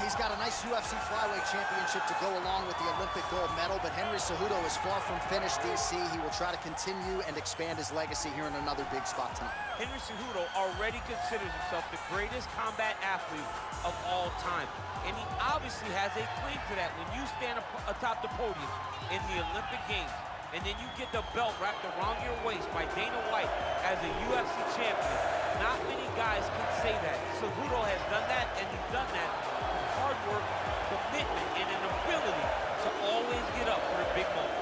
He's got a nice UFC flyweight championship to go along with the Olympic gold medal, but Henry Cejudo is far from finished, DC. He will try to continue and expand his legacy here in another big spot tonight. Henry Cejudo already considers himself the greatest combat athlete of all time. And he obviously has a claim to that. When you stand atop the podium in the Olympic Games, and then you get the belt wrapped around your waist by Dana White as a UFC champion, not many guys can say that. Cejudo has done that, and he's done that with hard work, commitment, and an ability to always get up for the big moments.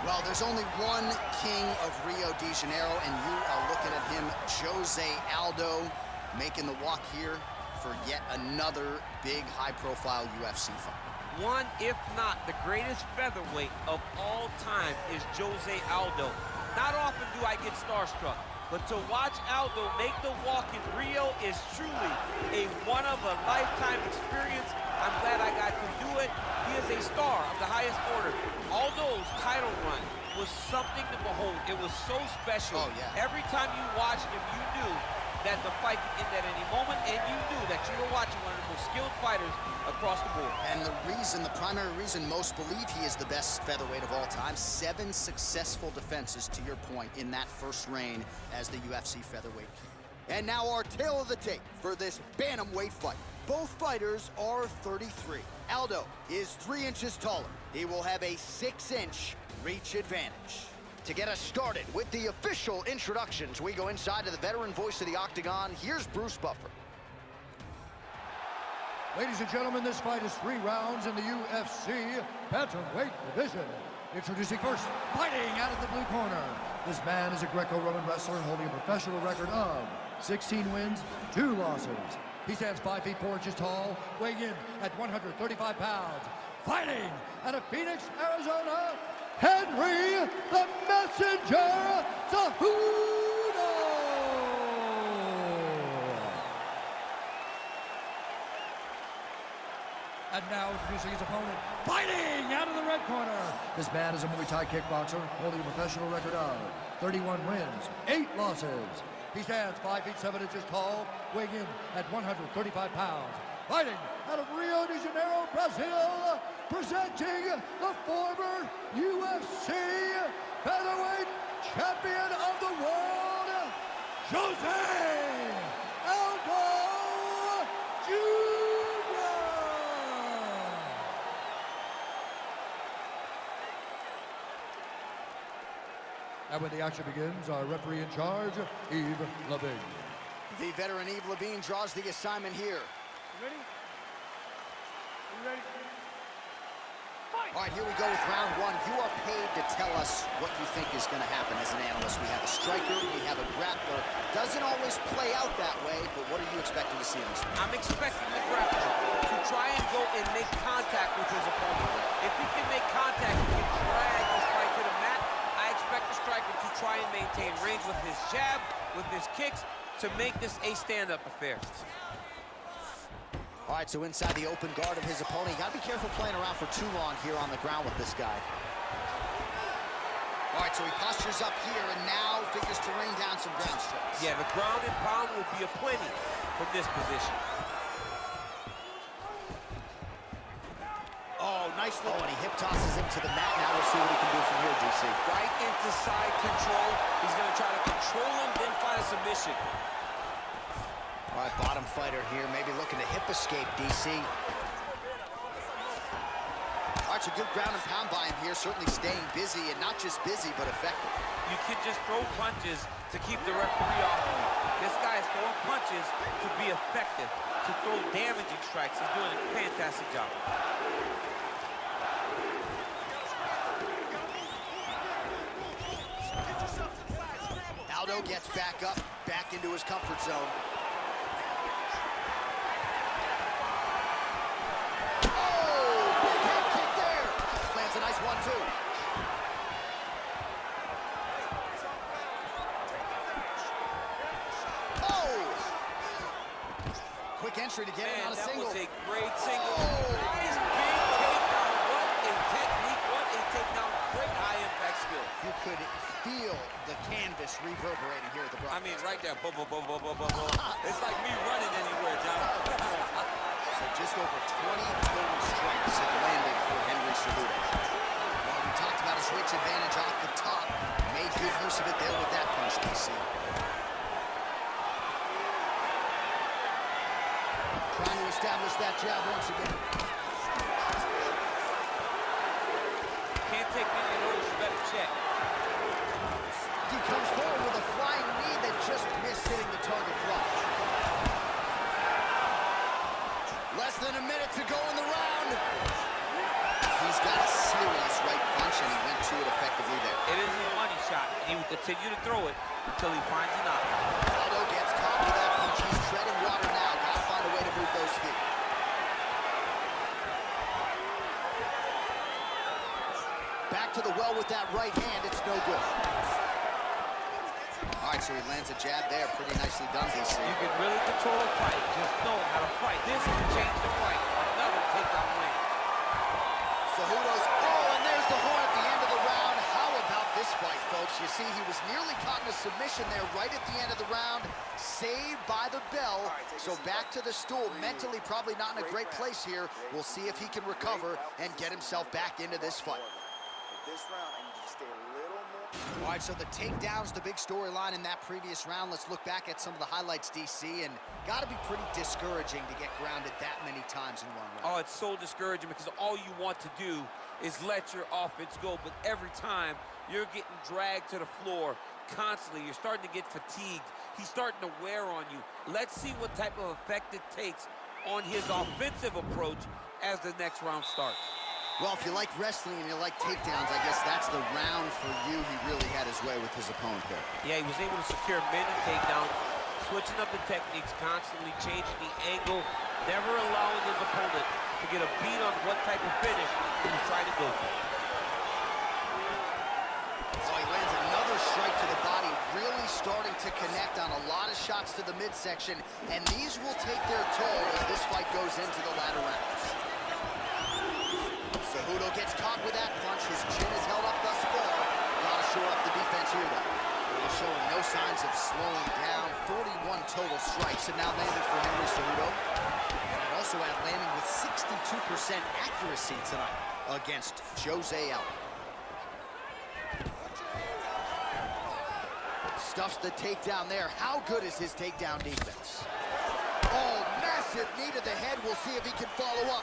Well, there's only one king of Rio de Janeiro, and you are looking at him, Jose Aldo, making the walk here for yet another big, high-profile UFC fight. One, if not the greatest featherweight of all time, is Jose Aldo. Not often do I get starstruck, but to watch Aldo make the walk in Rio is truly a one-of-a-lifetime experience. I'm glad I got to do it. He is a star of the highest order. Aldo's title run was something to behold. It was so special. Oh, yeah. Every time you watched him, you knew that the fight could end at any moment, and you knew that you were watching one of the most skilled fighters across the board. And the primary reason most believe he is the best featherweight of all time, 7 successful defenses, to your point, in that first reign as the UFC featherweight king. And now our tale of the tape for this bantamweight fight. Both fighters are 33. Aldo is 3 inches taller. He will have a 6-inch reach advantage. To get us started with the official introductions, we go inside to the veteran voice of the Octagon. Here's Bruce Buffer. Ladies and gentlemen, this fight is 3 rounds in the UFC bantamweight division. Introducing first, fighting out of the blue corner. This man is a Greco-Roman wrestler holding a professional record of 16 wins, 2 losses. He stands 5 feet 4 inches tall, weighing in at 135 pounds. Fighting out of Phoenix, Arizona, Henry the Messenger Cejudo! And now introducing his opponent, fighting out of the red corner. This man is a Muay Thai kickboxer holding a professional record of 31 wins, 8 losses. He stands 5 feet 7 inches tall, weighing in at 135 pounds. Fighting out of Rio de Janeiro, Brazil, presenting the former UFC featherweight champion of the world, Jose Aldo Jr. And when the action begins, our referee in charge, Yves Lavigne. The veteran Yves Lavigne draws the assignment here. You ready? You ready? Fight! All right, here we go with round 1. You are paid to tell us what you think is going to happen as an analyst. We have a striker, we have a grappler. Doesn't always play out that way, but what are you expecting to see in this one? I'm expecting the grappler to try and go and make contact with his opponent. If he can make contact, he can drag this fight to the mat. I expect the striker to try and maintain range with his jab, with his kicks, to make this a stand-up affair. All right, so inside the open guard of his opponent, you gotta be careful playing around for too long here on the ground with this guy. All right, so he postures up here and now figures to rain down some ground strikes. Yeah, the ground and pound will be aplenty from this position. Oh, nice low, and he hip tosses him to the mat. Now we'll see what he can do from here, DC. Right into side control. He's gonna try to control him, then find a submission. All right, bottom fighter here, maybe looking to hip escape, DC. All right, so good ground and pound by him here, certainly staying busy, and not just busy, but effective. You can just throw punches to keep the referee off of you. This guy is throwing punches to be effective, to throw damaging strikes. He's doing a fantastic job. Aldo gets back up, back into his comfort zone. A nice 1-2. Oh! Quick entry to get him on a single. That was a great single. Oh! Nice big You could feel the canvas reverberating here at the broadcast. I mean, right there. Boom, boom, boom, boom, boom, boom, boom. It's like me running anywhere, John. So just over 20 total strikes have landed for Henry Cejudo. Well, we talked about his reach advantage off the top. Made good use of it there with that punch, DC. Trying to establish that jab once again. Can't take many of those. You better check. He comes forward with a flying knee that just missed hitting the target flush. Less than a minute to go in the round. He's got a serious right punch, and he went to it effectively there. It is a money shot. He will continue to throw it until he finds a knock. Aldo gets caught with that punch. He's treading water now. Got to find a way to move those feet. Back to the well with that right hand. It's no good. All right, so he lands a jab there. Pretty nicely done, DC. You can really control a fight. Just know how to fight. This can change the fight. Another takedown win. Cejudo's, and there's the horn at the end of the round. How about this fight, folks? You see, he was nearly caught in a submission there right at the end of the round. Saved by the bell. So back to the stool. Mentally probably not in a great place here. We'll see if he can recover and get himself back into this fight. This round, I need you to stay a little more. All right, so the takedown's the big storyline in that previous round. Let's look back at some of the highlights, DC, and got to be pretty discouraging to get grounded that many times in one round. Oh, it's so discouraging because all you want to do is let your offense go, but every time you're getting dragged to the floor constantly. You're starting to get fatigued. He's starting to wear on you. Let's see what type of effect it takes on his offensive approach as the next round starts. Well, if you like wrestling and you like takedowns, I guess that's the round for you. He really had his way with his opponent there. Yeah, he was able to secure many takedowns, switching up the techniques, constantly changing the angle, never allowing his opponent to get a beat on what type of finish he was trying to go for. So he lands another strike to the body, really starting to connect on a lot of shots to the midsection, and these will take their toll as this fight goes into the latter rounds. Cejudo gets caught with that punch. His chin is held up thus far. Gotta shore up the defense here, though. He's showing no signs of slowing down. 41 total strikes have now landed for Henry Cejudo. And also had landing with 62% accuracy tonight against Jose Aldo. Stuffs the takedown there. How good is his takedown defense? Oh, massive knee to the head. We'll see if he can follow up.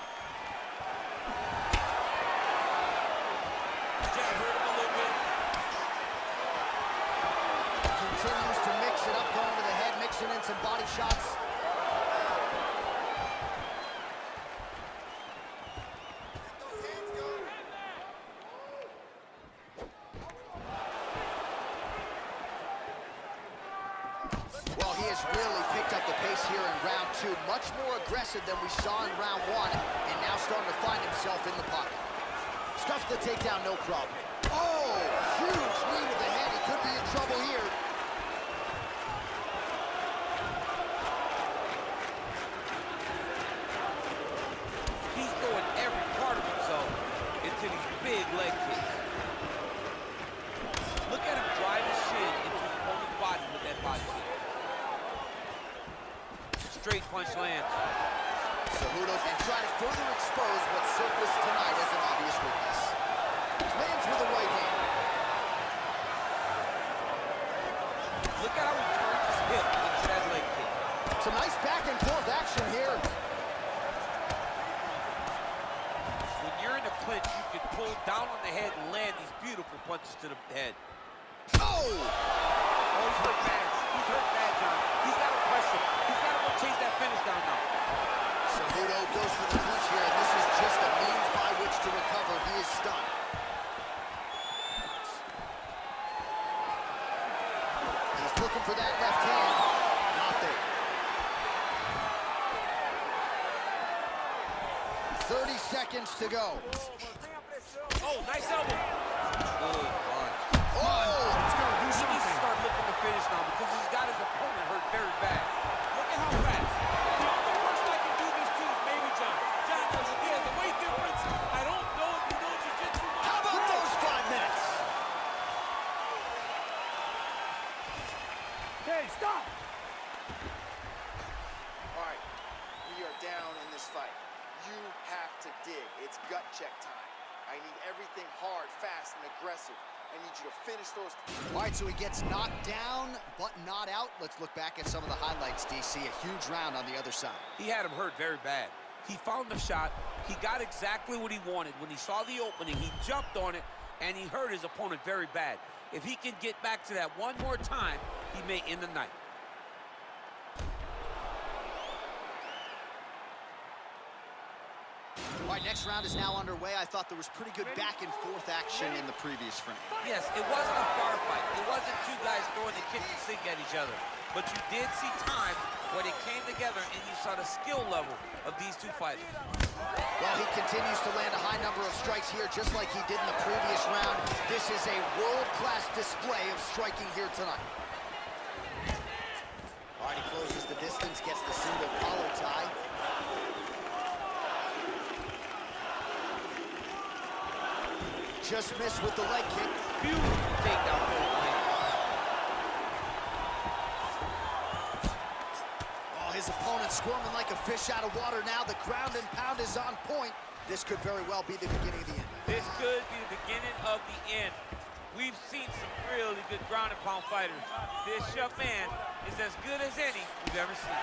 Continues to mix it up, going to the head, mixing in some body shots. Well, he has really picked up the pace here in round two. Much more aggressive than we saw in round one, and now starting to find himself in the pocket. Stuffs the takedown, no problem. Oh, huge knee to the head. He could be in trouble here. He's throwing every part of himself into these big leg kicks. Look at him drive his shin into his opponent's body with that body kick. Straight punch lands. Cejudo can try to further expose what surfaced tonight as an obvious weakness. Lands with a right hand. Look at how he turns his hip into that leg kick. Some nice back and forth action here. When you're in a clinch, you can pull down on the head and land these beautiful punches to the head. Oh! Oh, he's hurt bad. He's hurt bad, John. He's got to press him. He's got to go chase that finish down now. Cejudo goes for the punch here, and this is just a means by which to recover. He is stunned. He's looking for that left hand. Not there. 30 seconds to go. Oh, nice elbow. Good punch. Oh! Let's go, do He needs to something. start looking to finish now because he's got his opponent hurt very bad. Look at how fast. The worst I can do this to is maybe John. John knows he has the weight difference. I don't know if you know jiu-jitsu much. How about those 5 minutes? Hey, stop! All right, we are down in this fight. You have to dig. It's gut check time. I need everything hard, fast, and aggressive. I need you to finish those. All right, so he gets knocked down, but not out. Let's look back at some of the highlights, DC. A huge round on the other side. He had him hurt very bad. He found the shot. He got exactly what he wanted. When he saw the opening, he jumped on it, and he hurt his opponent very bad. If he can get back to that one more time, he may end the night. All right, next round is now underway. I thought there was pretty good back and forth action in the previous frame. Yes, it wasn't a bar fight. It wasn't two guys throwing the kitchen sink at each other. But you did see times where they came together and you saw the skill level of these two fighters. Well, he continues to land a high number of strikes here, just like he did in the previous round. This is a world-class display of striking here tonight. All right, he closes the distance, gets the single collar tie. Just missed with the leg kick. Beautiful takedown. Oh, his opponent squirming like a fish out of water now. The ground and pound is on point. This could very well be the beginning of the end. This could be the beginning of the end. We've seen some really good ground and pound fighters. This young man is as good as any we've ever seen.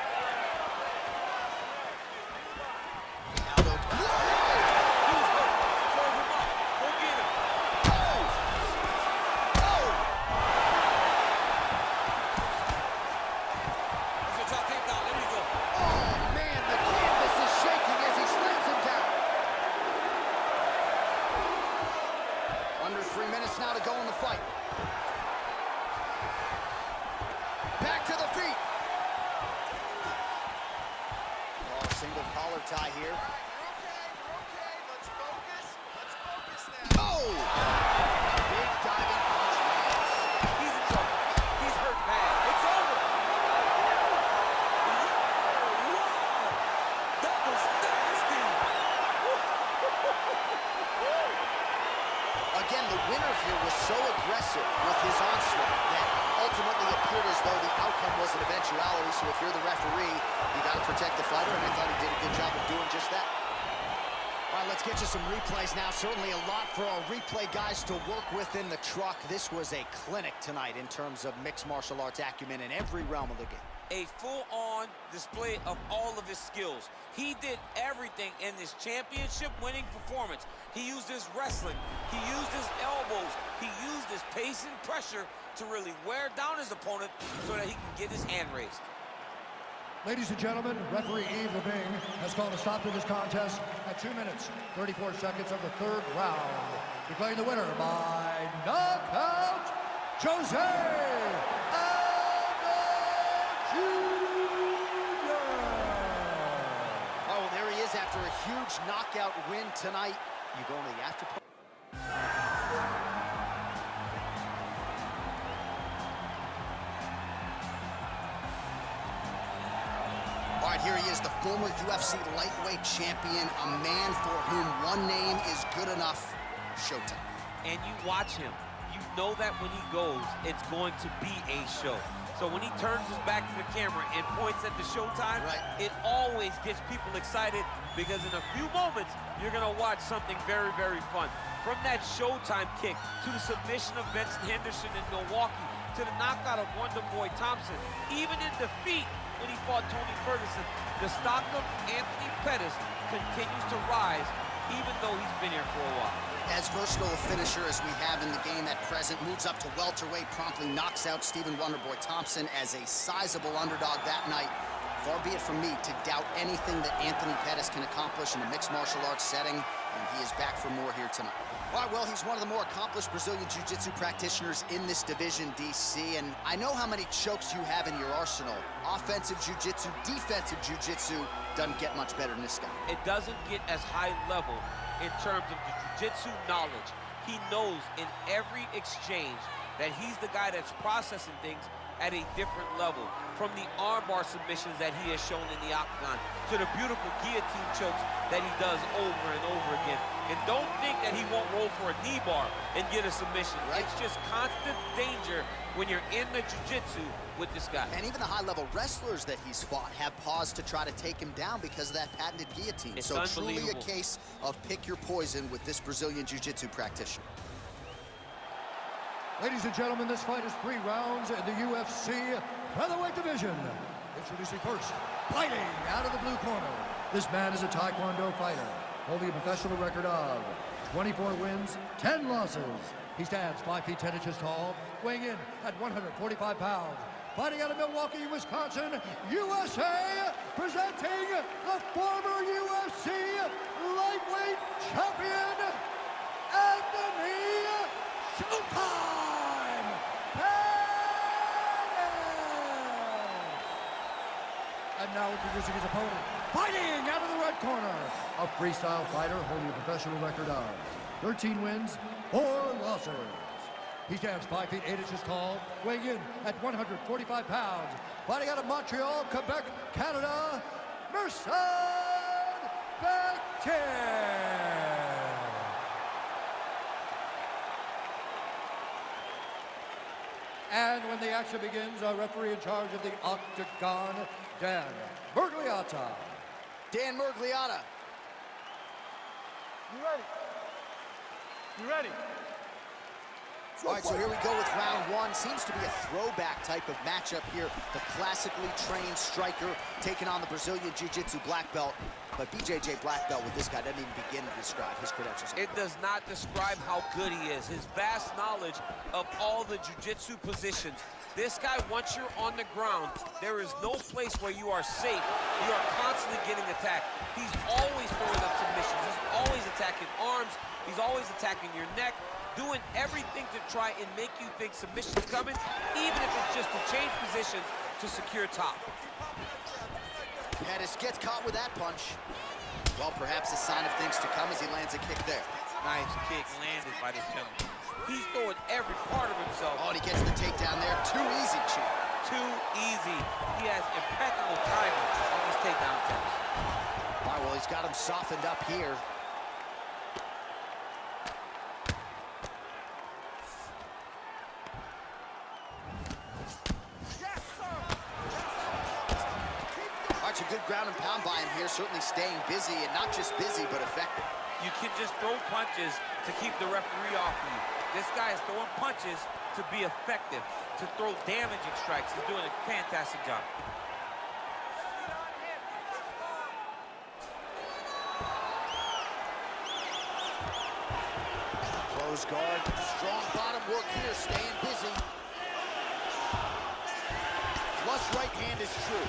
Under 3 minutes now to go in the fight. Back to the feet. Oh, single collar tie here. All right, you're okay. Let's focus. Let's focus now. Oh! Big diving punch. He's in trouble. He's hurt bad. It's over. Wow. That was nasty. Again, the winner here was so aggressive with his onslaught that ultimately appeared as though the outcome was an eventuality. So if you're the referee, you got to protect the fighter, and I thought he did a good job of doing just that. All right, let's get you some replays now. Certainly a lot for our replay guys to work with in the truck. This was a clinic tonight in terms of mixed martial arts acumen in every realm of the game. A full-on display of all of his skills. He did everything in this championship-winning performance. He used his wrestling, he used his elbows, he used his pace and pressure to really wear down his opponent so that he can get his hand raised. Ladies and gentlemen, referee Yves Leving has called a stop to this contest at 2 minutes, 34 seconds of the third round. Declaring the winner by knockout, Jose Oh, there he is after a huge knockout win tonight. You go into the after. All right, here he is, the former UFC lightweight champion, a man for whom one name is good enough, Showtime. And you watch him, you know that when he goes, it's going to be a show. So when he turns his back to the camera and points at the Showtime, right, it always gets people excited because in a few moments, you're gonna watch something very, very fun. From that Showtime kick to the submission of Benson Henderson in Milwaukee to the knockout of Wonder Boy Thompson, even in defeat when he fought Tony Ferguson, the stock of Anthony Pettis continues to rise even though he's been here for a while. As versatile a finisher as we have in the game at present, moves up to welterweight, promptly knocks out Stephen Wonderboy Thompson as a sizable underdog that night. Far be it from me to doubt anything that Anthony Pettis can accomplish in a mixed martial arts setting, and he is back for more here tonight. All right, well, he's one of the more accomplished Brazilian Jiu-Jitsu practitioners in this division, DC, and I know how many chokes you have in your arsenal. Offensive Jiu-Jitsu, defensive Jiu-Jitsu, doesn't get much better than this guy. It doesn't get as high level in terms of the Jiu-Jitsu knowledge. He knows in every exchange that he's the guy that's processing things at a different level. From the armbar submissions that he has shown in the octagon to the beautiful guillotine chokes that he does over and over again. And don't think that he won't roll for a knee bar and get a submission. Right. It's just constant danger when you're in the jiu-jitsu with this guy. And even the high-level wrestlers that he's fought have paused to try to take him down because of that patented guillotine. It's so truly a case of pick your poison with this Brazilian jiu-jitsu practitioner. Ladies and gentlemen, this fight is 3 rounds in the UFC featherweight division. Introducing first, fighting out of the blue corner. This man is a Taekwondo fighter, holding a professional record of 24 wins, 10 losses. He stands 5 feet 10 inches tall, weighing in at 145 pounds. Fighting out of Milwaukee, Wisconsin, USA, presenting the former UFC lightweight champion, Anthony Showtime Pettis! And now introducing his opponent, fighting out of the red corner, a freestyle fighter holding a professional record of 13 wins, 4 losses. He stands 5 feet 8 inches tall, weighing in at 145 pounds. Fighting out of Montreal, Quebec, Canada, Merson Bectin. And when the action begins, our referee in charge of the octagon, Dan Murgliata. Dan Murgliata. You ready? You ready? All right, so here we go with round 1. Seems to be a throwback type of matchup here. The classically trained striker taking on the Brazilian Jiu-Jitsu black belt. But BJJ black belt with this guy doesn't even begin to describe his credentials. It does not describe how good he is. His vast knowledge of all the jiu-jitsu positions. This guy, once you're on the ground, there is no place where you are safe. You are constantly getting attacked. He's always throwing up submissions. He's always attacking arms. He's always attacking your neck, doing everything to try and make you think submission's coming, even if it's just to change positions to secure top. Pettis gets caught with that punch. Well, perhaps a sign of things to come as he lands a kick there. Nice kick landed by this gentleman. He's throwing every part of himself. Oh, and he gets the takedown there. Too easy, Chief. Too easy. He has impeccable timing on his takedown attempts. All right, well, he's got him softened up here. A good ground and pound by him here, certainly staying busy, and not just busy, but effective. You can just throw punches to keep the referee off of you. This guy is throwing punches to be effective, to throw damaging strikes. He's doing a fantastic job. Close guard, strong bottom work here, staying busy. Flush right hand is true.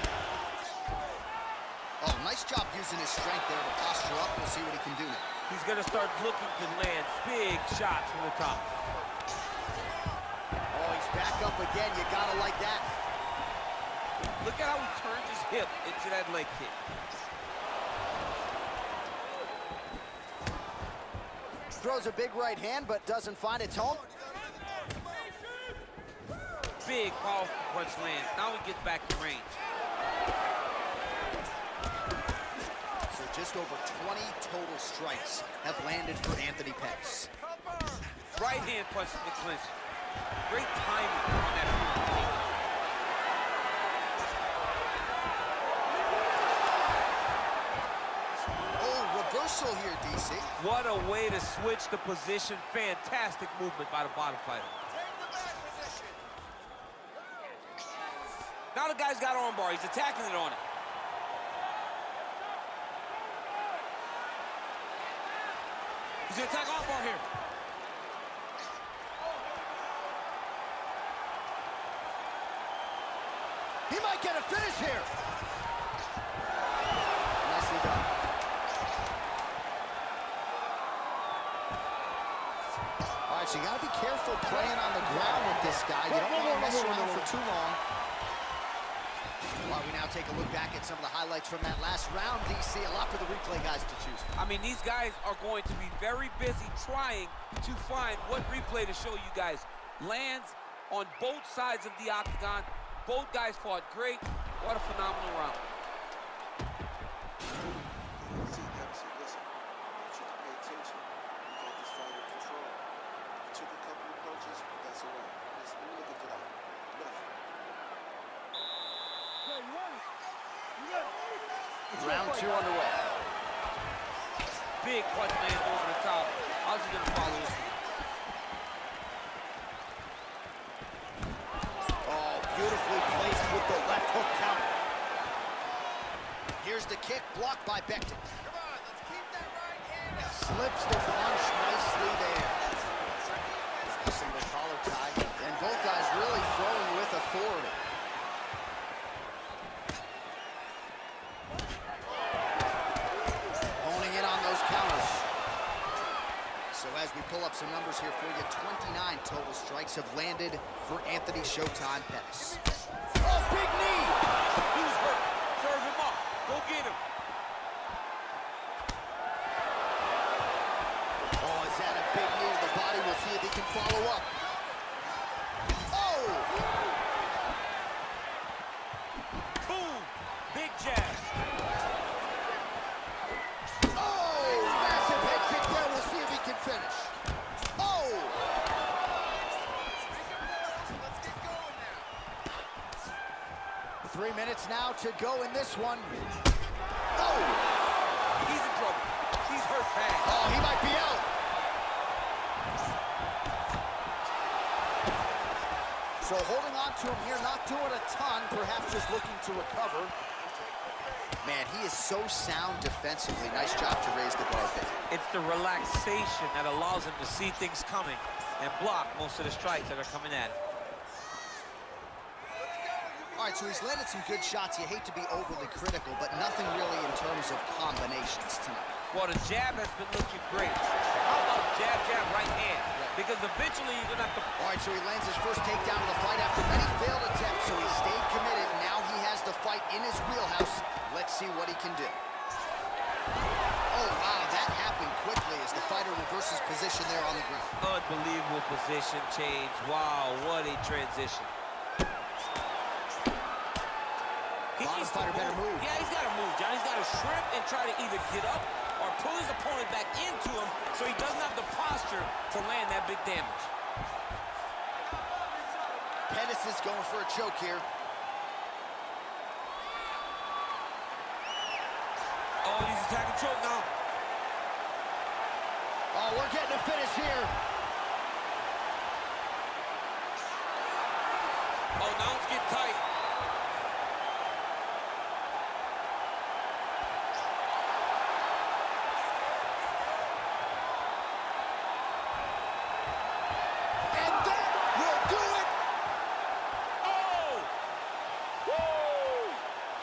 Oh, nice job using his strength there to posture up. We'll see what he can do now. He's going to start looking to land big shots from the top. Oh, he's back up again. You got to like that. Look at how he turns his hip into that leg kick. Throws a big right hand, but doesn't find its home. Big, powerful punch lands. Now he gets back in range. Just over 20 total strikes have landed for Anthony Pettis. Right hand punch in the clinch. Great timing on that move. Oh, reversal here, DC. What a way to switch the position. Fantastic movement by the bottom fighter. Now the guy's got armbar. He's attacking it on it. He's gonna attack armbar here. He might get a finish here. Nicely done. All right, so you gotta be careful playing on the ground with this guy. You don't want to mess around for too long. While we now take a look back at some of the highlights from that last round, DC, a lot for the replay guys to choose. I mean, these guys are going to be very busy trying to find what replay to show you guys. lands on both sides of the octagon. Both guys fought great. What a phenomenal round. Listen, I want you to pay attention. You got this fight in control. You took a couple of punches, but that's all right. Listen, let me look into that. Round 2 underway. Big punch lands over the top. How's he gonna follow this? Oh, beautifully placed with the left hook counter. Here's the kick, blocked by Becton. Come on, let's keep that right hand up. Slips the punch nicely there. Single collar tie. And both guys really throwing with authority. Honing in on those counters. So as we pull up some numbers here for you, 29 total strikes have landed for Anthony Showtime Pettis. Oh, big knee! He's hurt. Serve him up. Go get him. Oh, is that a big knee to the body? We'll see if he can follow up. Oh! Boom. Big jab. Oh! Massive head kick there. We'll see if he can finish. Oh! Let's get going now. 3 minutes now to go in this one. Oh! He's in trouble. He's hurt bad. Oh, he might be out. So holding on to him here, not doing a ton, perhaps just looking to recover. Man, he is so sound defensively. Nice job to raise the guard there. It's the relaxation that allows him to see things coming and block most of the strikes that are coming at him. All right, so he's landed some good shots. You hate to be overly critical, but nothing really in terms of combinations tonight. Well, the jab has been looking great. How about jab, jab, right hand? Because eventually you're going to have to... All right, so he lands his first takedown of the fight after many failed attempts, so he stayed committed. Now he has the fight in his wheelhouse. Let's see what he can do. Oh, wow, that happened quickly as the fighter reverses position there on the ground. Unbelievable position change. Wow, what a transition. Bottom fighter better move. Yeah, he's got to move, John. He's got to shrimp and try to either get up or pull his opponent back into him so he doesn't have the posture to land that big damage. Pettis is going for a choke here. Oh, he's attacking choke now. Oh, we're getting a finish here. Oh, now it's getting tight. And that will do it. Oh! Woo!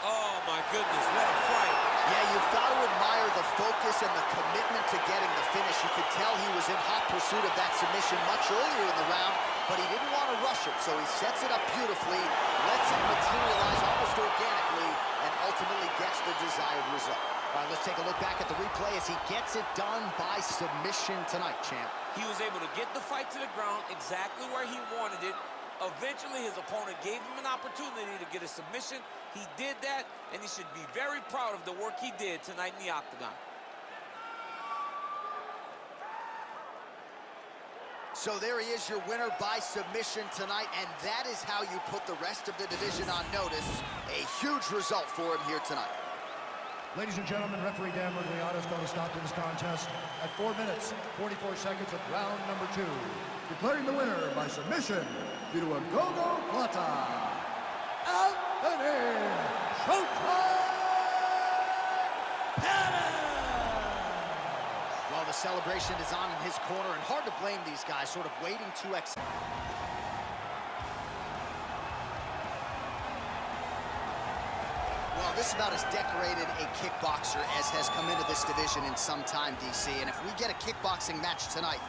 Oh, my goodness, what a fight. Yeah, you've got to admire the focus and the commitment to getting the finish. You could tell he was in hot pursuit of that submission much earlier in the round, but he didn't want to rush it, so he sets it up beautifully, lets it materialize almost organically, and ultimately gets the desired result. All right, let's take a look back at the replay as he gets it done by submission tonight, champ. He was able to get the fight to the ground exactly where he wanted it. Eventually, his opponent gave him an opportunity to get a submission. He did that, and he should be very proud of the work he did tonight in the octagon. So there he is, your winner by submission tonight, and that is how you put the rest of the division on notice. A huge result for him here tonight. Ladies and gentlemen, referee Dan Murgliano is going to stop to this contest at 4 minutes, 44 seconds of round number 2. Declaring the winner by submission due to a go-go plata, Anthony Showtime Pettis! Well, the celebration is on in his corner, and hard to blame these guys, sort of waiting to exit. Well, this is about as decorated a kickboxer as has come into this division in some time, DC. And if we get a kickboxing match tonight,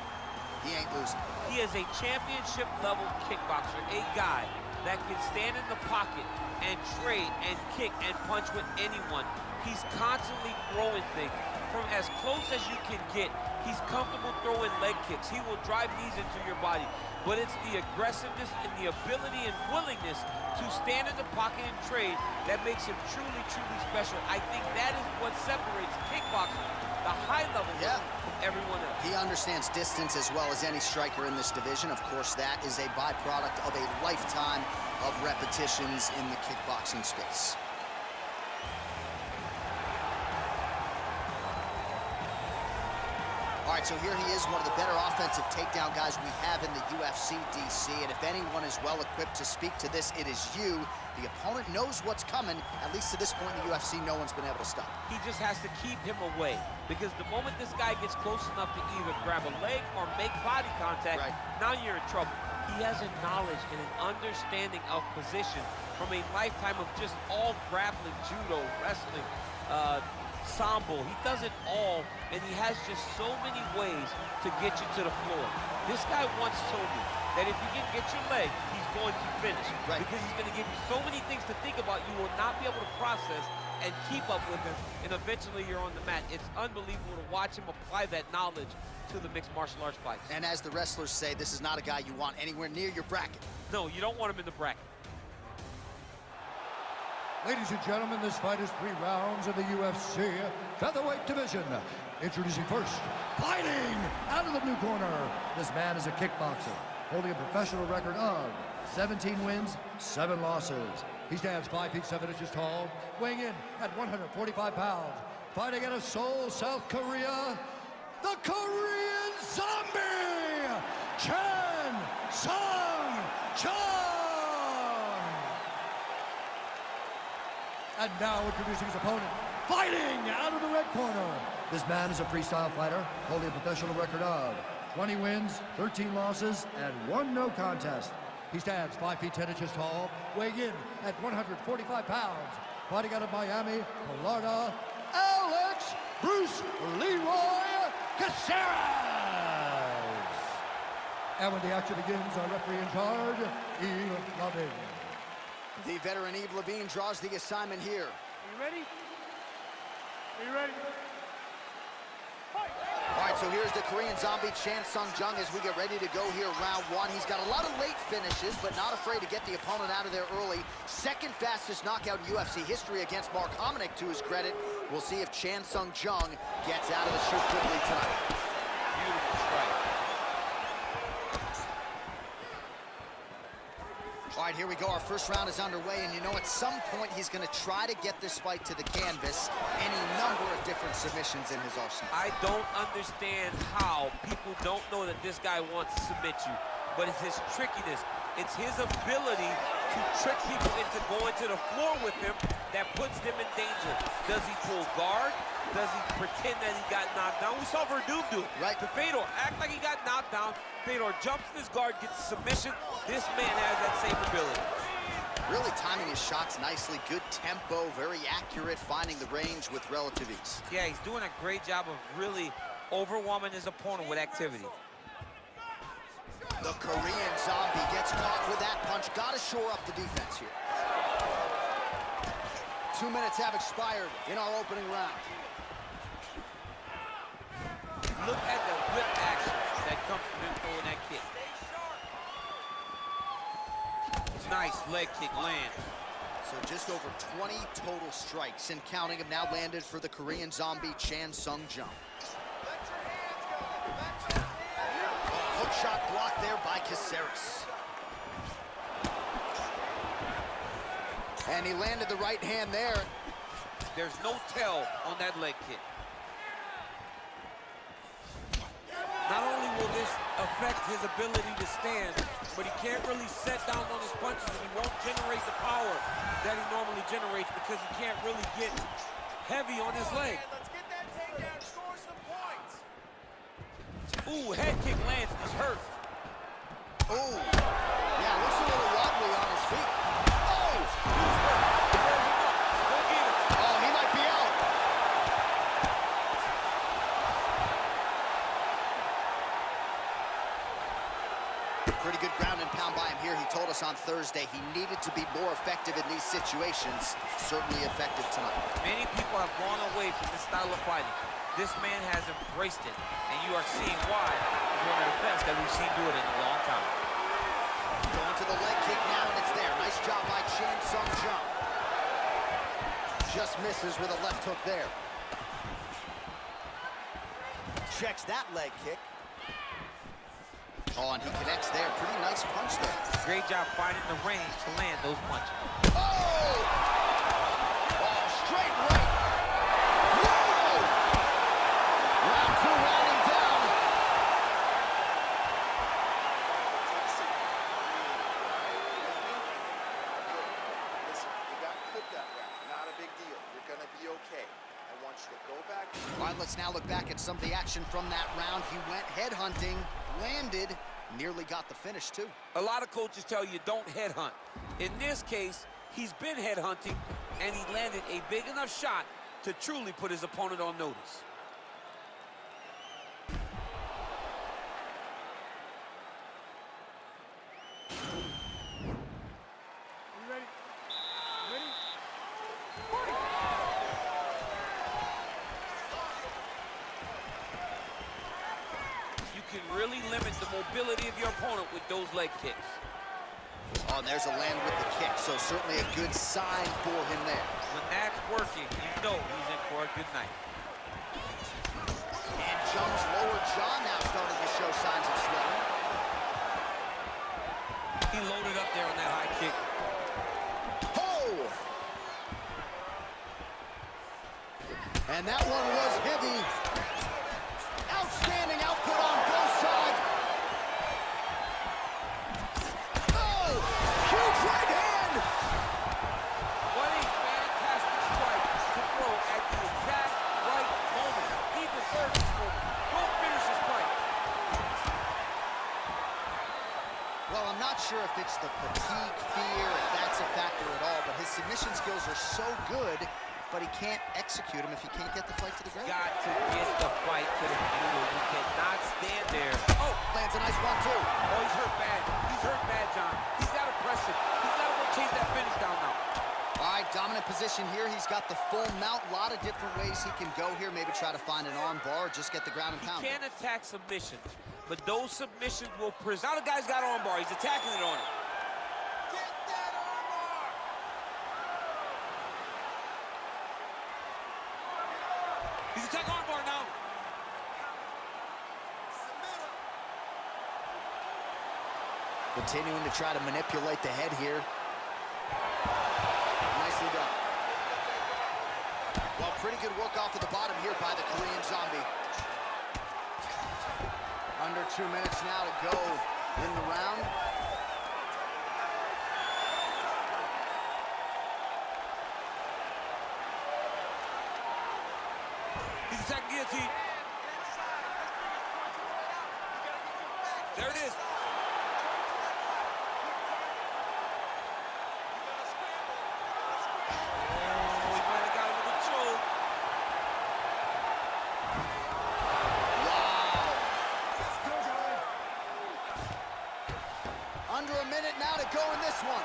he ain't losing. He is a championship-level kickboxer, a guy that can stand in the pocket and trade and kick and punch with anyone. He's constantly throwing things from as close as you can get. He's comfortable throwing leg kicks. He will drive knees into your body. But it's the aggressiveness and the ability and willingness to stand in the pocket and trade that makes him truly, truly special. I think that is what separates kickboxing, the high level, from everyone else. He understands distance as well as any striker in this division. Of course, that is a byproduct of a lifetime of repetitions in the kickboxing space. All right, so here he is, one of the better offensive takedown guys we have in the UFC, DC. And if anyone is well-equipped to speak to this, it is you. The opponent knows what's coming. At least to this point in the UFC, no one's been able to stop. He just has to keep him away, because the moment this guy gets close enough to either grab a leg or make body contact, now you're in trouble. He has a knowledge and an understanding of position from a lifetime of just all grappling, judo, wrestling, sambo. He does it all, and he has just so many ways to get you to the floor. This guy once told me that if you can get your leg, he's going to finish. Because he's going to give you so many things to think about, you will not be able to process and keep up with him, and eventually you're on the mat. It's unbelievable to watch him apply that knowledge to the mixed martial arts fights. And as the wrestlers say, this is not a guy you want anywhere near your bracket. No, you don't want him in the bracket. Ladies and gentlemen, this fight is 3 rounds in the UFC featherweight division. Introducing first, fighting out of the blue corner. This man is a kickboxer, holding a professional record of 17 wins, 7 losses. He stands 5 feet 7 inches tall, weighing in at 145 pounds. Fighting out of Seoul, South Korea, the Korean Zombie, Chan Sung Jung. And now introducing his opponent, fighting out of the red corner. This man is a freestyle fighter, holding a professional record of 20 wins, 13 losses, and 1 no contest. He stands 5 feet 10 inches tall, weighing in at 145 pounds. Fighting out of Miami, Florida, Alex Bruce Leroy Caceres. And when the action begins, our referee in charge, Eve Lovin. The veteran Yves Levine draws the assignment here. Are you ready? Are you ready? All right, so here's the Korean Zombie, Chan Sung Jung, as we get ready to go here, round 1. He's got a lot of late finishes, but not afraid to get the opponent out of there early. Second fastest knockout in UFC history against Mark Hominick, to his credit. We'll see if Chan Sung Jung gets out of the chute quickly tonight. Beautiful strike. All right, here we go. Our first round is underway, and you know at some point he's going to try to get this fight to the canvas. Any number of different submissions in his arsenal. I don't understand how people don't know that this guy wants to submit you, but it's his trickiness. It's his ability to trick people into going to the floor with him that puts them in danger. Does he pull guard? Does he pretend that he got knocked down? We saw Verdum do it. Right. To Fedor, act like he got knocked down. Fedor jumps in his guard, gets a submission. This man has that same ability. Really timing his shots nicely. Good tempo, very accurate, finding the range with relative ease. Yeah, he's doing a great job of really overwhelming his opponent with activity. The Korean Zombie gets caught with that punch. Got to shore up the defense here. 2 minutes have expired in our opening round. Look at the whip action that comes from him throwing that kick. Nice leg kick land. So just over 20 total strikes and counting have now landed for the Korean Zombie, Chan Sung Jung. Hook shot blocked there by Caceres. And he landed the right hand there. There's no tell on that leg kick. Not only will this affect his ability to stand, but he can't really set down on his punches, and he won't generate the power that he normally generates because he can't really get heavy on his leg. Let's get that takedown, score some points. Ooh, head kick lands, he's hurt. Ooh. Yeah, looks a little wobbly on his feet. Oh! Oh, he might be out. Pretty good ground and pound by him here. He told us on Thursday he needed to be more effective in these situations. Certainly effective tonight. Many people have gone away from this style of fighting. This man has embraced it, and you are seeing why he's one of the best that we've seen do it in a long time. Going to the leg kick now, and it's there. Nice job by Chan Sung Jung. Just misses with a left hook there. Checks that leg kick. Oh, and he connects there. Pretty nice punch there. Great job finding the range to land those punches. Oh! Oh, straight right. Whoa! Round two winding down. Listen, you got cooked that round. Not a big deal. You're gonna be okay. I want you to go back. All right, let's now look back at some of the action from that round. He went headhunting, landed, nearly got the finish, too. A lot of coaches tell you don't headhunt. In this case, he's been headhunting, and he landed a big enough shot to truly put his opponent on notice. You ready? Ready? You can really limit the mobility of your opponent with those leg kicks. Oh, and there's a land with the kick, so certainly a good sign for him there. When that's working, you know he's in for a good night. And Jung's lower jaw now starting to show signs of swelling. He loaded up there on that high kick. Oh! And that one was heavy. Outstanding output on both sides. Oh! Huge right hand! What a fantastic strike to throw at the exact right moment. He deserves this moment. Don't finish this fight. Well, I'm not sure if it's the fatigue, fear, if that's a factor at all, but his submission skills are so good, but he can't execute them if he can't get the fight to the ground. Got to get the fight to the floor. You cannot stand there. Oh, lands a nice one, too. Oh, he's hurt bad. He's hurt bad, John. He's got to press it. He's got to go chase that finish down now. All right, dominant position here. He's got the full mount. A lot of different ways he can go here. Maybe try to find an arm bar or just get the ground and pound. He can attack submissions, but those submissions will present. Now the guy's got arm bar. He's attacking it on him. Get that arm bar! He's attacking arm bar now. Continuing to try to manipulate the head here. Nicely done. Well, pretty good work off of the bottom here by the Korean Zombie. Under 2 minutes now to go in the round. He's attacking guillotine. There it is. Under a minute now to go in this one.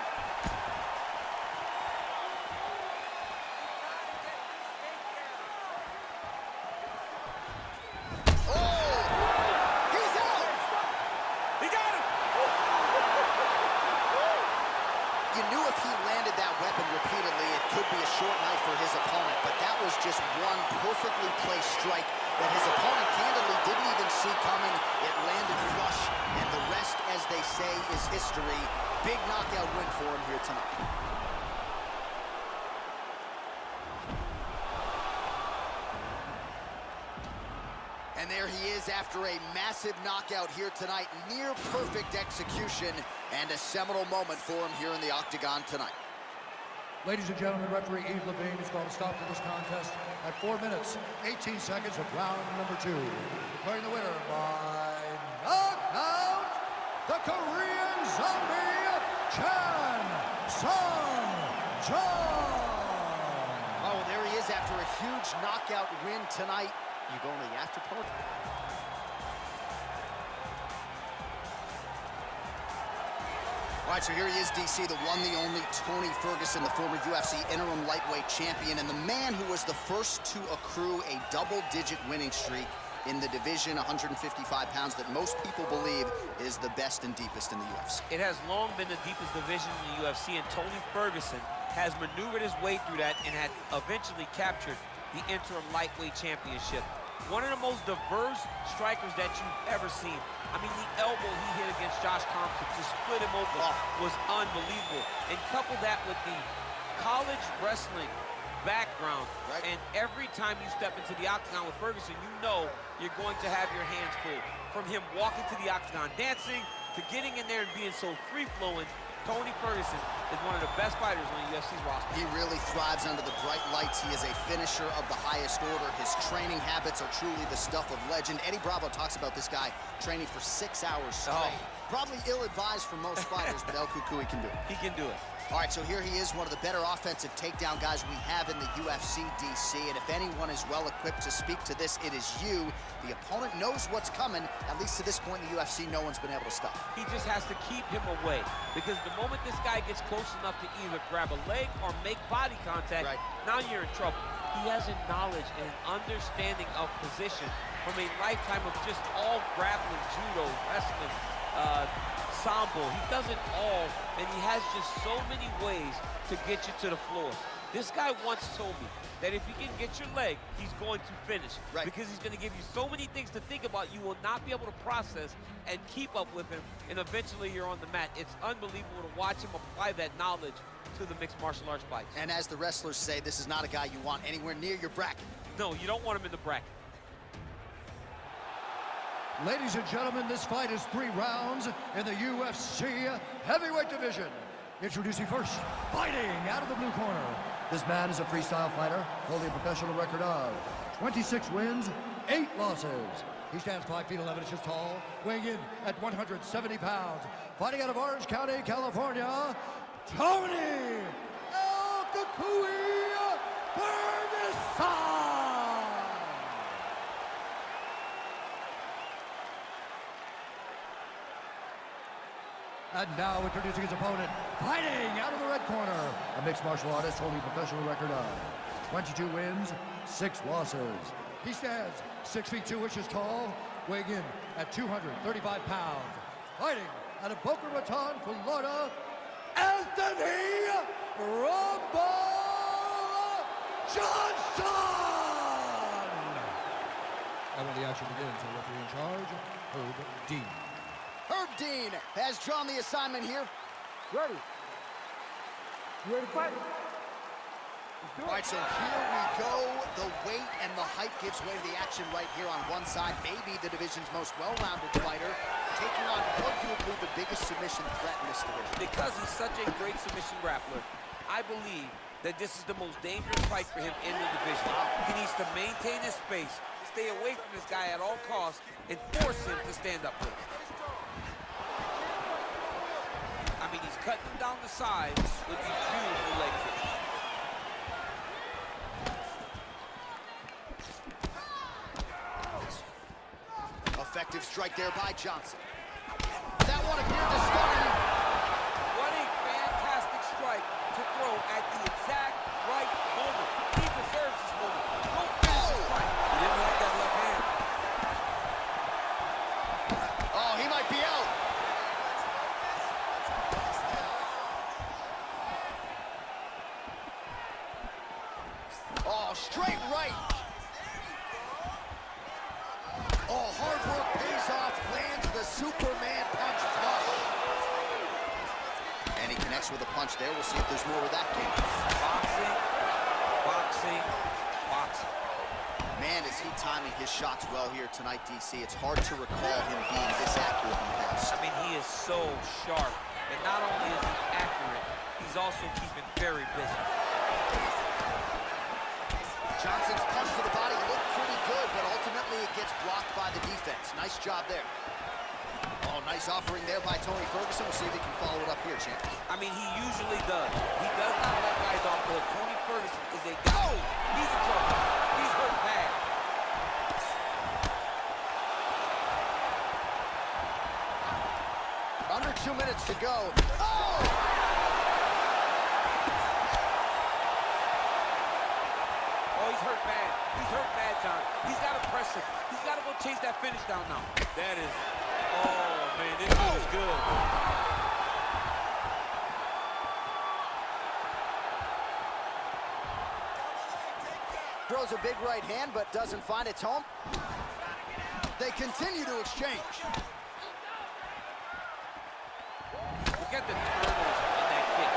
Oh! He's out! He got him! You knew if he landed that weapon repeatedly, it could be a short night for his opponent, but that was just one perfectly placed strike that his opponent candidly didn't even see coming. It landed flush, and the rest, as they say, is history. Big knockout win for him here tonight. And there he is after a massive knockout here tonight. Near perfect execution and a seminal moment for him here in the octagon tonight. Ladies and gentlemen, referee Yves Levine has called a stop to this contest at 4 minutes, 18 seconds of round number 2. Declaring the winner by knockout, the Korean Zombie, Chan Sung Jung. Oh, there he is after a huge knockout win tonight. You go in the after party. All right, so here he is, DC, the one, the only Tony Ferguson, the former UFC interim lightweight champion, and the man who was the first to accrue a double-digit winning streak in the division, 155 pounds, that most people believe is the best and deepest in the UFC. It has long been the deepest division in the UFC, and Tony Ferguson has maneuvered his way through that and had eventually captured the interim lightweight championship. One of the most diverse strikers that you've ever seen. I mean, the elbow he hit against Josh Thompson to split him open was unbelievable. And couple that with the college wrestling background, and every time you step into the octagon with Ferguson, you know you're going to have your hands full. From him walking to the octagon dancing, to getting in there and being so free-flowing, Tony Ferguson is one of the best fighters on the UFC's roster. He really thrives under the bright lights. He is a finisher of the highest order. His training habits are truly the stuff of legend. Eddie Bravo talks about this guy training for 6 hours straight. Probably ill-advised for most fighters, but El Cucuy can do it. He can do it. All right, so here he is, one of the better offensive takedown guys we have in the UFC, DC. And if anyone is well-equipped to speak to this, it is you. The opponent knows what's coming. At least to this point in the UFC, no one's been able to stop. He just has to keep him away, because the moment this guy gets close enough to either grab a leg or make body contact, now you're in trouble. He has a knowledge and an understanding of position from a lifetime of just all grappling, judo, wrestling, sambo. He does it all, and he has just so many ways to get you to the floor. This guy once told me that if he can get your leg, he's going to finish. Because he's going to give you so many things to think about, you will not be able to process and keep up with him, and eventually you're on the mat. It's unbelievable to watch him apply that knowledge to the mixed martial arts fights. And as the wrestlers say, this is not a guy you want anywhere near your bracket. No, you don't want him in the bracket. Ladies and gentlemen, this fight is 3 rounds in the UFC heavyweight division. Introducing first, fighting out of the blue corner. This man is a freestyle fighter, holding a professional record of 26 wins, 8 losses. He stands 5 feet 11 inches tall, weighing in at 170 pounds. Fighting out of Orange County, California, Tony El Cucuy Ferguson. And now introducing his opponent, fighting out of the red corner, a mixed martial artist holding a professional record of 22 wins, 6 losses. He stands 6 feet 2 inches tall, weighing in at 235 pounds. Fighting out of Boca Raton, Florida, Anthony Rumble Johnson! And when the action begins, the referee in charge, Herb Dean. Herb Dean has drawn the assignment here. Ready. You ready to fight? Let's do it. All right, so here we go. The weight and the height gives way to the action right here on one side. Maybe the division's most well-rounded fighter, taking on arguably the biggest submission threat in this division. Because he's such a great submission grappler, I believe that this is the most dangerous fight for him in the division. He needs to maintain his space, stay away from this guy at all costs, and force him to stand up with him. I mean, he's cutting him down the side with these beautiful leg kicks. Effective strike there by Johnson. That one appeared to stun him. What a fantastic strike to throw at the exact right moment. He deserves this moment. Don't finish his fight. He didn't like that left hand. Oh, he might be out. Oh, straight right. Oh, hard work pays off. Lands the Superman punch flush. And he connects with a punch there. We'll see if there's more where that came from. Boxing, boxing, boxing. Man, is he timing his shots well here tonight, DC. It's hard to recall him being this accurate in the past. I mean, he is so sharp. And not only is he accurate, he's also keeping very busy. Johnson's punch to the body looked pretty good, but ultimately it gets blocked by the defense. Nice job there. Oh, nice offering there by Tony Ferguson. We'll see if he can follow it up here, champ. I mean, he usually does. He does not let guys off, but Tony Ferguson is a guy. Oh, he's in trouble. He's hurt bad. Under 2 minutes to go. Oh! Oh, he's hurt bad. He's hurt bad, John. He's got to press it. He's got to go chase that finish down now. That is, oh, man, this dude is good. Throws a big right hand, but doesn't find its home. They continue to exchange. Look at the turtles on that kick.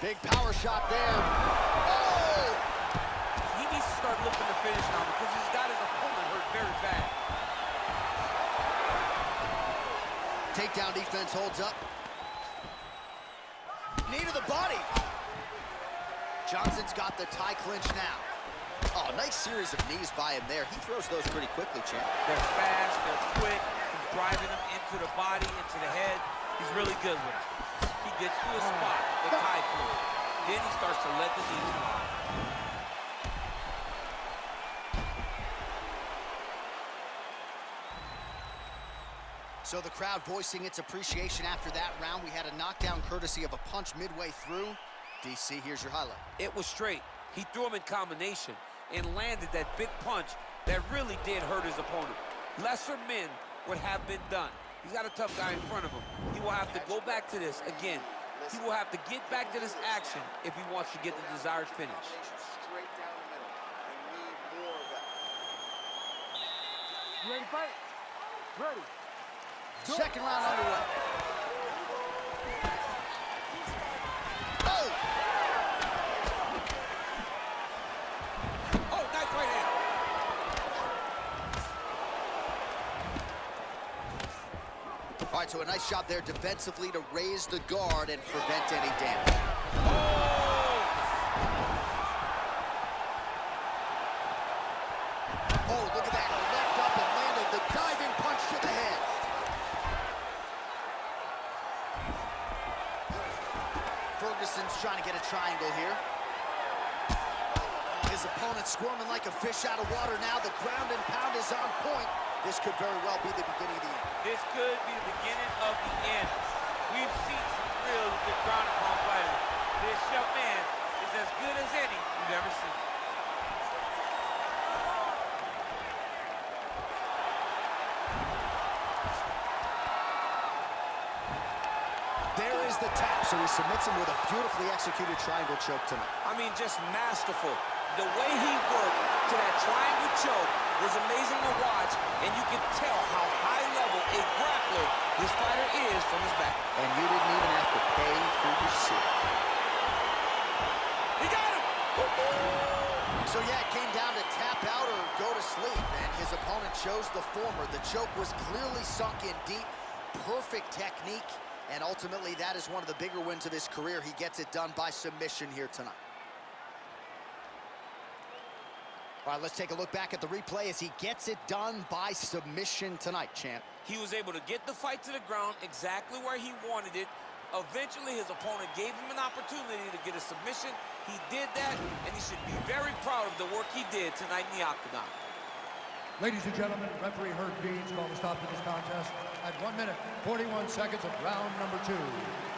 Big power shot there. Oh! He needs to start looking to finish now because he's got his opponent hurt very bad. Takedown defense holds up. Knee to the body. Johnson's got the tie clinch now. Oh, nice series of knees by him there. He throws those pretty quickly, champ. They're fast, they're quick. He's driving them into the body, into the head. He's really good with it. He gets to a spot, the tie through. Then he starts to let the knees fly. So the crowd voicing its appreciation after that round. We had a knockdown courtesy of a punch midway through. DC, here's your highlight. It was straight. He threw him in combination and landed that big punch that really did hurt his opponent. Lesser men would have been done. He's got a tough guy in front of him. He will have to go back to this again. He will have to get back to this action if he wants to get the desired finish. Straight down the middle. I need more of that. You ready to fight? Ready. Second round underway. Oh! Oh, nice right hand. All right, so a nice job there defensively to raise the guard and prevent any damage. Oh, look at that. He leapt up and landed the diving punch to the head. Ferguson's trying to get a triangle here. His opponent squirming like a fish out of water now. The ground and pound is on point. This could very well be the beginning of the end. This could be the beginning of the end. We've seen some real good ground and pound fighters. This young man is as good as any we've ever seen. There is the tap, so he submits him with a beautifully executed triangle choke tonight. I mean, just masterful. The way he worked to that triangle choke was amazing to watch, and you can tell how high level a grappler this fighter is from his back. And you didn't even have to pay for your seat. He got him! So yeah, it came down to tap out or go to sleep, and his opponent chose the former. The choke was clearly sunk in deep, perfect technique, and ultimately that is one of the bigger wins of his career. He gets it done by submission here tonight. All right, let's take a look back at the replay as he gets it done by submission tonight, champ. He was able to get the fight to the ground exactly where he wanted it. Eventually, his opponent gave him an opportunity to get a submission. He did that, and he should be very proud of the work he did tonight in the octagon. Ladies and gentlemen, referee Herb Deans called a stop to this contest at 1 minute, 41 seconds of round number 2.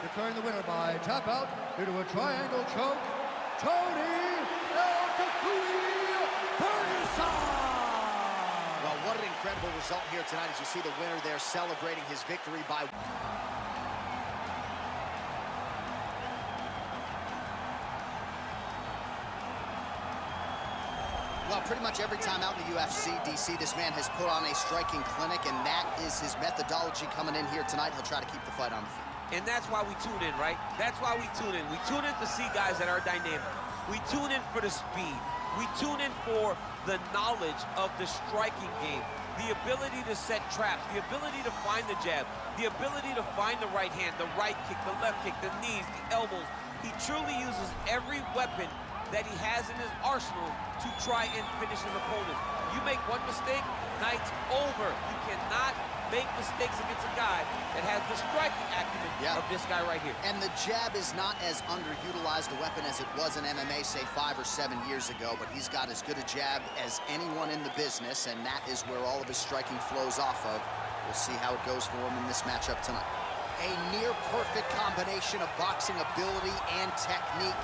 Declaring the winner by tap out due to a triangle choke, Tony El Ferguson! Well, what an incredible result here tonight as you see the winner there celebrating his victory by... Well, pretty much every time out in the UFC, DC, this man has put on a striking clinic, and that is his methodology coming in here tonight. He'll try to keep the fight on the feet. And that's why we tune in, right? That's why we tune in. We tune in to see guys that are dynamic. We tune in for the speed. We tune in for the knowledge of the striking game, the ability to set traps, the ability to find the jab, the ability to find the right hand, the right kick, the left kick, the knees, the elbows. He truly uses every weapon that he has in his arsenal to try and finish his opponents. You make one mistake, night's over. You cannot make mistakes against a guy that has the striking acumen of this guy right here. And the jab is not as underutilized a weapon as it was in MMA, say 5 or 7 years ago, but he's got as good a jab as anyone in the business, and that is where all of his striking flows off of. We'll see how it goes for him in this matchup tonight. A near-perfect combination of boxing ability and technique.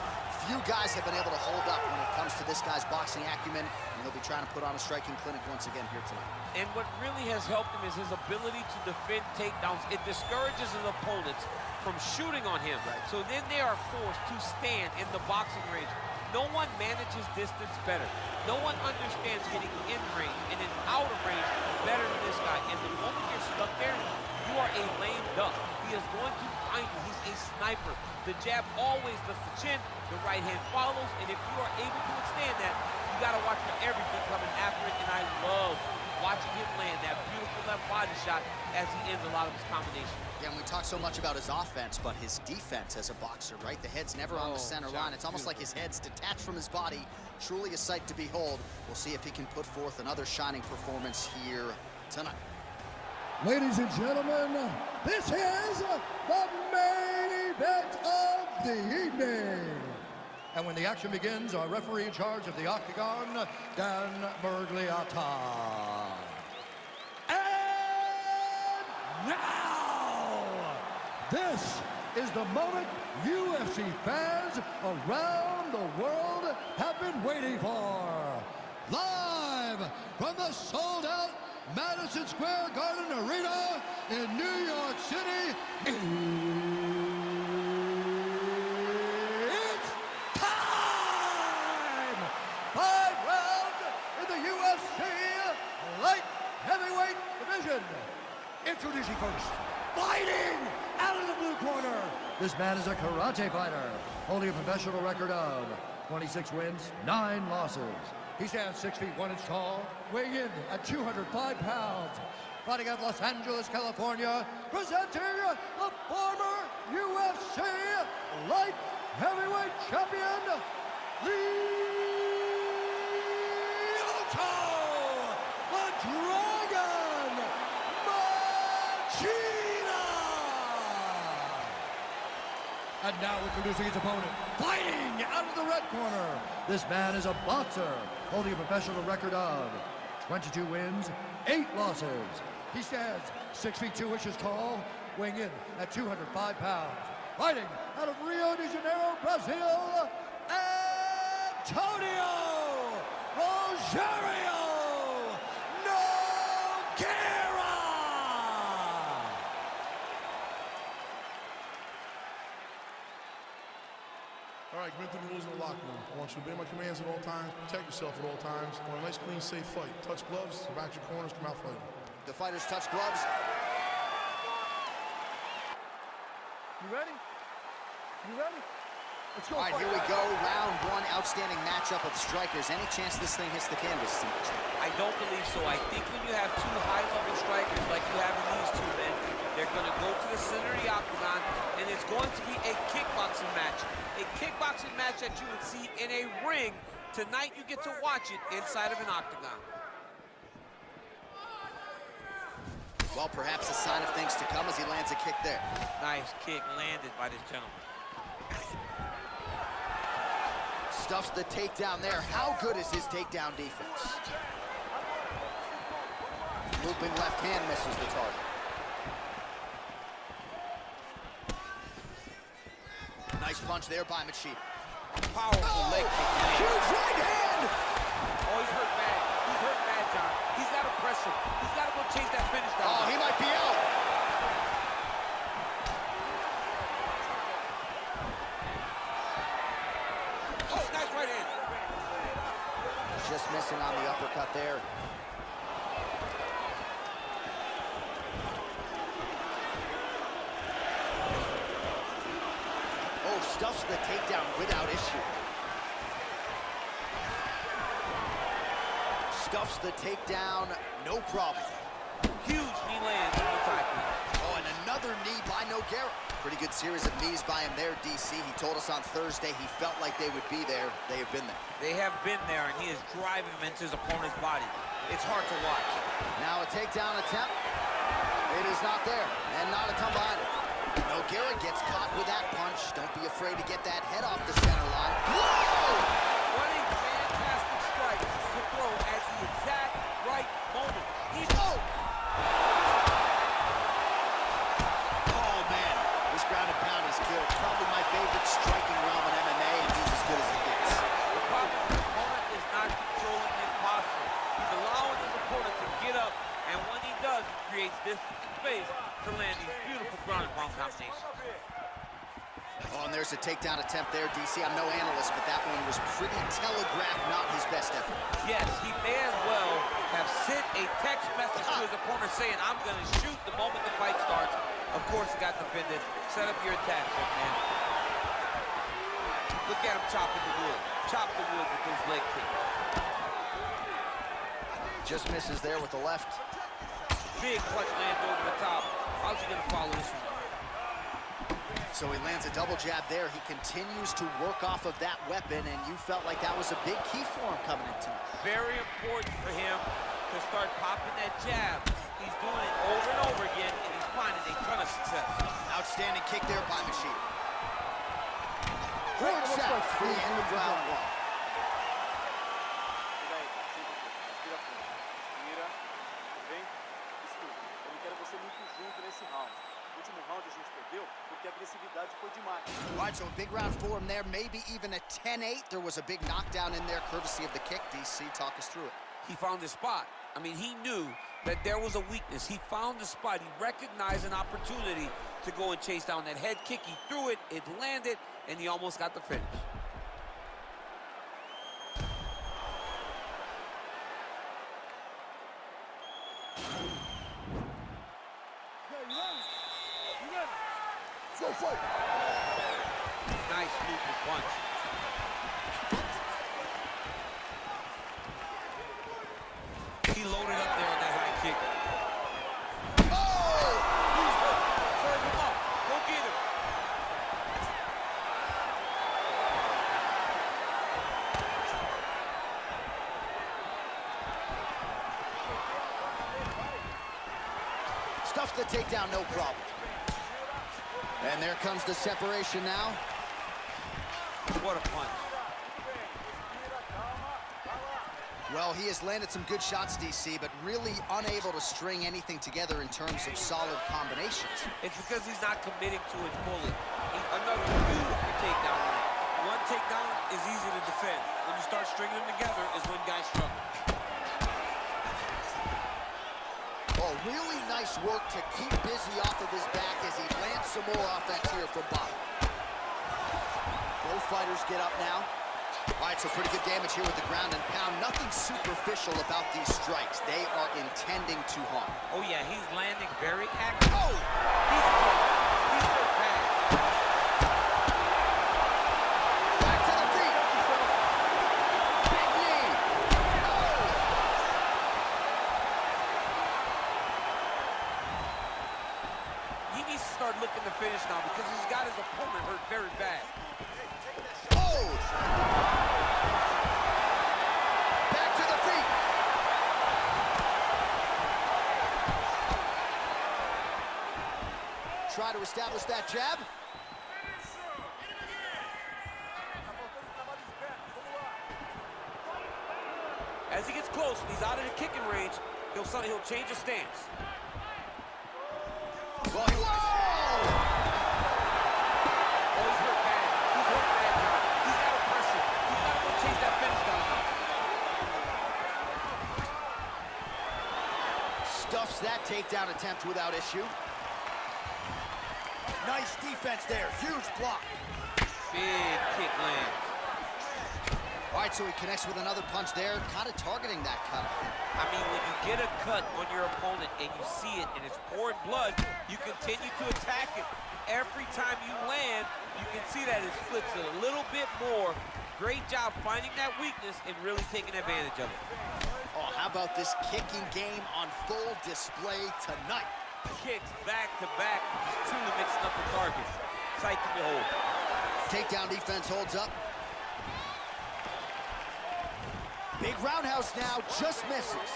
Few guys have been able to hold up when it comes to this guy's boxing acumen, and he'll be trying to put on a striking clinic once again here tonight. And what really has helped him is his ability to defend takedowns. It discourages his opponents from shooting on him. So then they are forced to stand in the boxing range. No one manages distance better. No one understands getting in range and then out of range better than this guy. And the moment you're stuck there, you are a lame duck. He is going to find you. He's a sniper. The jab always lifts the chin. The right hand follows. And if you are able to withstand that, you got to watch for everything coming after it. And I love watching him land that beautiful left body shot as he ends a lot of his combinations. Yeah, and we talk so much about his offense, but his defense as a boxer, right? The head's never on the center line. It's almost like his head's detached from his body. Truly a sight to behold. We'll see if he can put forth another shining performance here tonight. Ladies and gentlemen, this is the main event of the evening. And when the action begins, our referee in charge of the Octagon, Dan Mergliata. And now, this is the moment UFC fans around the world have been waiting for. Live from the sold-out Madison Square Garden Arena in New York City, it's time! 5 rounds in the UFC light heavyweight division. Introducing first, fighting out of the blue corner. This man is a karate fighter, holding a professional record of 26 wins, 9 losses. He stands 6 feet 1 inch tall, weighing in at 205 pounds. Fighting out of Los Angeles, California, presenting the former UFC light heavyweight champion, Lyoto, the Dragon Machina. And now introducing his opponent, fighting out of the red corner. This man is a boxer, holding a professional record of 22 wins, 8 losses. He stands 6 feet 2 inches tall, weighing in at 205 pounds. Fighting out of Rio de Janeiro, Brazil, Antonio Rogerio Nogueira. All right, commit to the rules in the locker room. I want you to obey my commands at all times, protect yourself at all times. I want a nice, clean, safe fight. Touch gloves, back your corners, come out fighting. The fighters touch gloves. You ready? You ready? Let's go. All right, here we go. Round 1, outstanding matchup of strikers. Any chance this thing hits the canvas? I don't believe so. I think when you have 2 high-level strikers like you have in these 2 men, they're going to go to the center of the octagon, and it's going to be a kickboxing match. A kickboxing match that you would see in a ring. Tonight, you get to watch it inside of an octagon. Well, perhaps a sign of things to come as he lands a kick there. Nice kick landed by this gentleman. Stuffs the takedown there. How good is his takedown defense? Looping left hand misses the target. Nice punch there by Machida. Powerful leg kick. Huge right hand! Oh, he's hurt bad. He's hurt bad, John. He's got to press him. He's got to go chase that finish down. Oh, he might be out. Oh, nice right hand. Just missing on the uppercut there. Oh, stuffs the takedown without issue. Stuffs the takedown, no problem. Huge knee lands on the tackle. Oh, and another another knee by Nogueira. Pretty good series of knees by him there, DC. He told us on Thursday he felt like they would be there. They have been there. They have been there, and he is driving him into his opponent's body. It's hard to watch. Now a takedown attempt. It is not there, and not a come behind it. Nogueira gets caught with that punch. Don't be afraid to get that head off the center line. Whoa! What a fantastic strike to throw at the exact right moment. He's... Oh! Oh, man. This ground and pound is good. Probably my favorite striking realm in MMA, and he's as good as it gets. The problem is the opponent is not controlling his posture. He's allowing his opponent to get up, and when he does, he creates this space to land these beautiful ground and pound combinations. Oh, and there's a takedown attempt there, DC. I'm no analyst, but that one was pretty telegraphed, not his best effort. Yes, he may as well have sent a text message to his opponent saying, I'm going to shoot the moment the fight starts. Of course, he got defended. Set up your attack, man. Look at him chopping the wood. Chop the wood with those leg kicks. Just misses there with the left. Big clutch lands over the top. How's he going to follow this one? So he lands a double jab there. He continues to work off of that weapon, and you felt like that was a big key for him coming into it. Very important for him to start popping that jab. He's doing it over and over again, and he's finding a ton of success. Outstanding kick there by Machine. Forward set for the end of round one. All right, so a big round for him there, maybe even a 10-8. There was a big knockdown in there, courtesy of the kick. DC, talk us through it. He found his spot. I mean, he knew that there was a weakness. He found the spot. He recognized an opportunity to go and chase down that head kick. He threw it, it landed, and he almost got the finish. Go fight. Nice looping punch. He loaded up there on that high kick. Oh! He's hurt. Serve him up. Go get him. Stuffs the takedown, no problem. And there comes the separation now. What a punch. Well, he has landed some good shots, DC, but really unable to string anything together in terms of solid combinations. It's because he's not committing to it fully. Another beautiful takedown. One takedown is easy to defend. When you start stringing them together is when guys struggle. Oh, really nice work to keep busy off of his back as he lands some more offense here from bottom. Both fighters get up now. All right, so pretty good damage here with the ground and pound. Nothing superficial about these strikes. They are intending to harm. Oh, yeah, he's landing very accurate. Oh! He's hurt. He's hurt bad. Back to the feet. Big knee. Oh! He needs to start looking to finish now because he's got his opponent hurt very bad. Oh! Back to the feet. Try to establish that jab. As he gets close and he's out of the kicking range, he'll change his stance. Well, whoa! Oh, he's hurt bad. He's hurt bad now. He's got to press it. He's got to go chase that finish down now. Stuffs that takedown attempt without issue. Nice defense there. Huge block. Big kick lands. All right, so he connects with another punch there, kind of targeting that cut. I mean, when you get a cut on your opponent and you see it and it's pouring blood, you continue to attack it. Every time you land, you can see that it splits it a little bit more. Great job finding that weakness and really taking advantage of it. Oh, how about this kicking game on full display tonight? kicks back to back. He's truly mixing up the targets. Sight to behold. Takedown defense holds up. Big roundhouse now, just misses.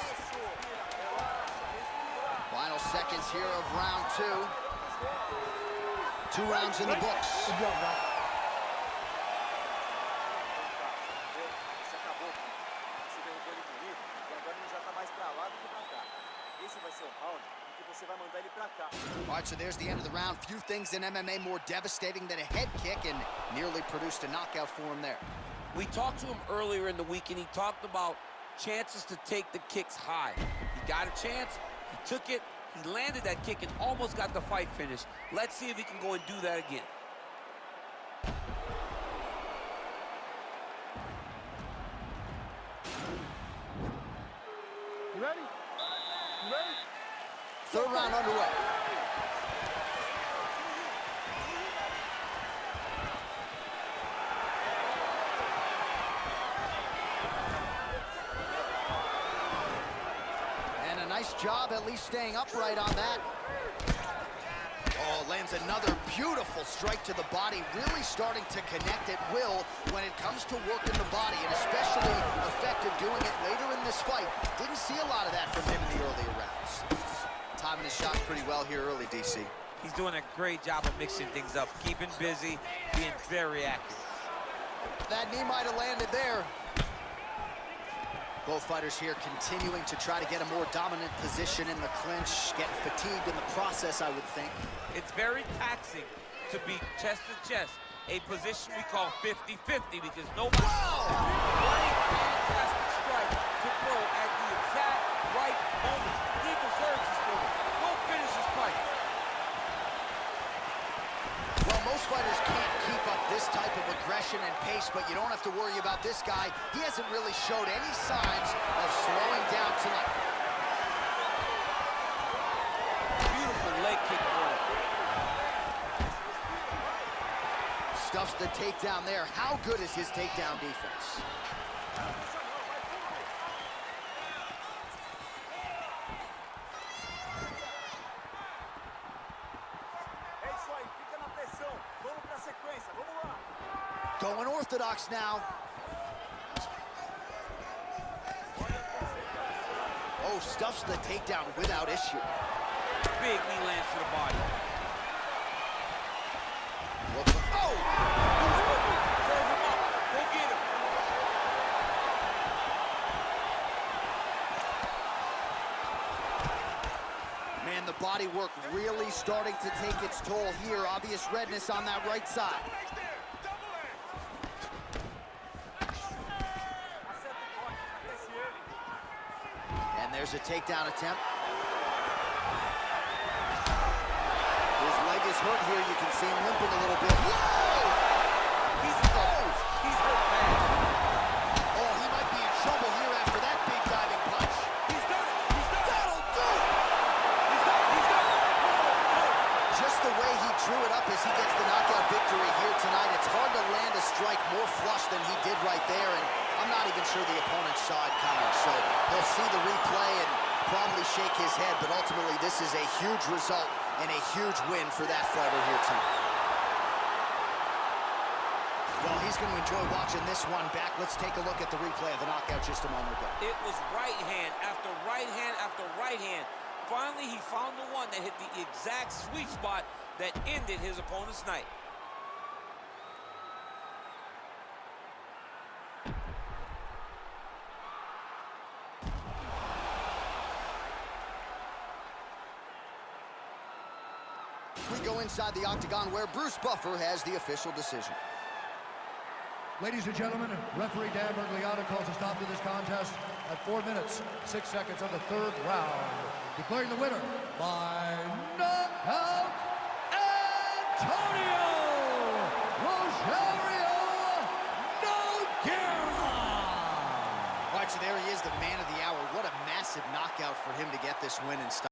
Final seconds here of round 2. 2 rounds in the books. All right, so there's the end of the round. Few things in MMA more devastating than a head kick, and nearly produced a knockout for him there. We talked to him earlier in the week, and he talked about chances to take the kicks high. He got a chance, he took it, he landed that kick, and almost got the fight finished. Let's see if he can go and do that again. You ready? You ready? 3rd round underway. And a nice job at least staying upright on that. Oh, lands another beautiful strike to the body, really starting to connect at will when it comes to working the body, and especially effective doing it later in this fight. Didn't see a lot of that from him in the earlier rounds. Timing his shots pretty well here early, DC. He's doing a great job of mixing things up, keeping busy, being very accurate. That knee might have landed there. Both fighters here continuing to try to get a more dominant position in the clinch, getting fatigued in the process, I would think. It's very taxing to be chest to chest, a position we call 50-50, because nobody right fantastic strike to throw at the exact right moment. He deserves this moment. Go finish his fight. Well, most fighters can't keep up this type of aggression and pace, but you don't have to worry about this guy. He hasn't really showed any signs of slowing down tonight. Beautiful leg kick throw. Stuffs the takedown there. How good is his takedown defense? Going orthodox now. Oh, stuffs the takedown without issue. Big knee lands to the body. Oh! Serve him up. Go get him. Man, the body work really starting to take its toll here. Obvious redness on that right side. And there's a takedown attempt. His leg is hurt here. You can see him limping a little bit. Whoa! He's hurt. He's hurt bad. Oh, he might be in trouble here after that big diving punch. He's done it. He's done it. That'll do it! He's done it. He's done it. Just the way he drew it up as he gets the knockout victory here tonight, it's hard to land a strike more flush than he did right there, and I'm not even sure the opponent saw it coming, so he'll see the replay and probably shake his head, but ultimately this is a huge result and a huge win for that fighter here tonight. Well, he's going to enjoy watching this one back. Let's take a look at the replay of the knockout just a moment ago. It was right hand after right hand after right hand. Finally, he found the one that hit the exact sweet spot that ended his opponent's night. We go inside the octagon where Bruce Buffer has the official decision. Ladies and gentlemen, referee Dan Bergliano calls a stop to this contest at 4 minutes, 6 seconds of the 3rd round, declaring the winner by knockout, Antonio Rosario Nogueira. All right, so there he is, the man of the hour. What a massive knockout for him to get this win in style.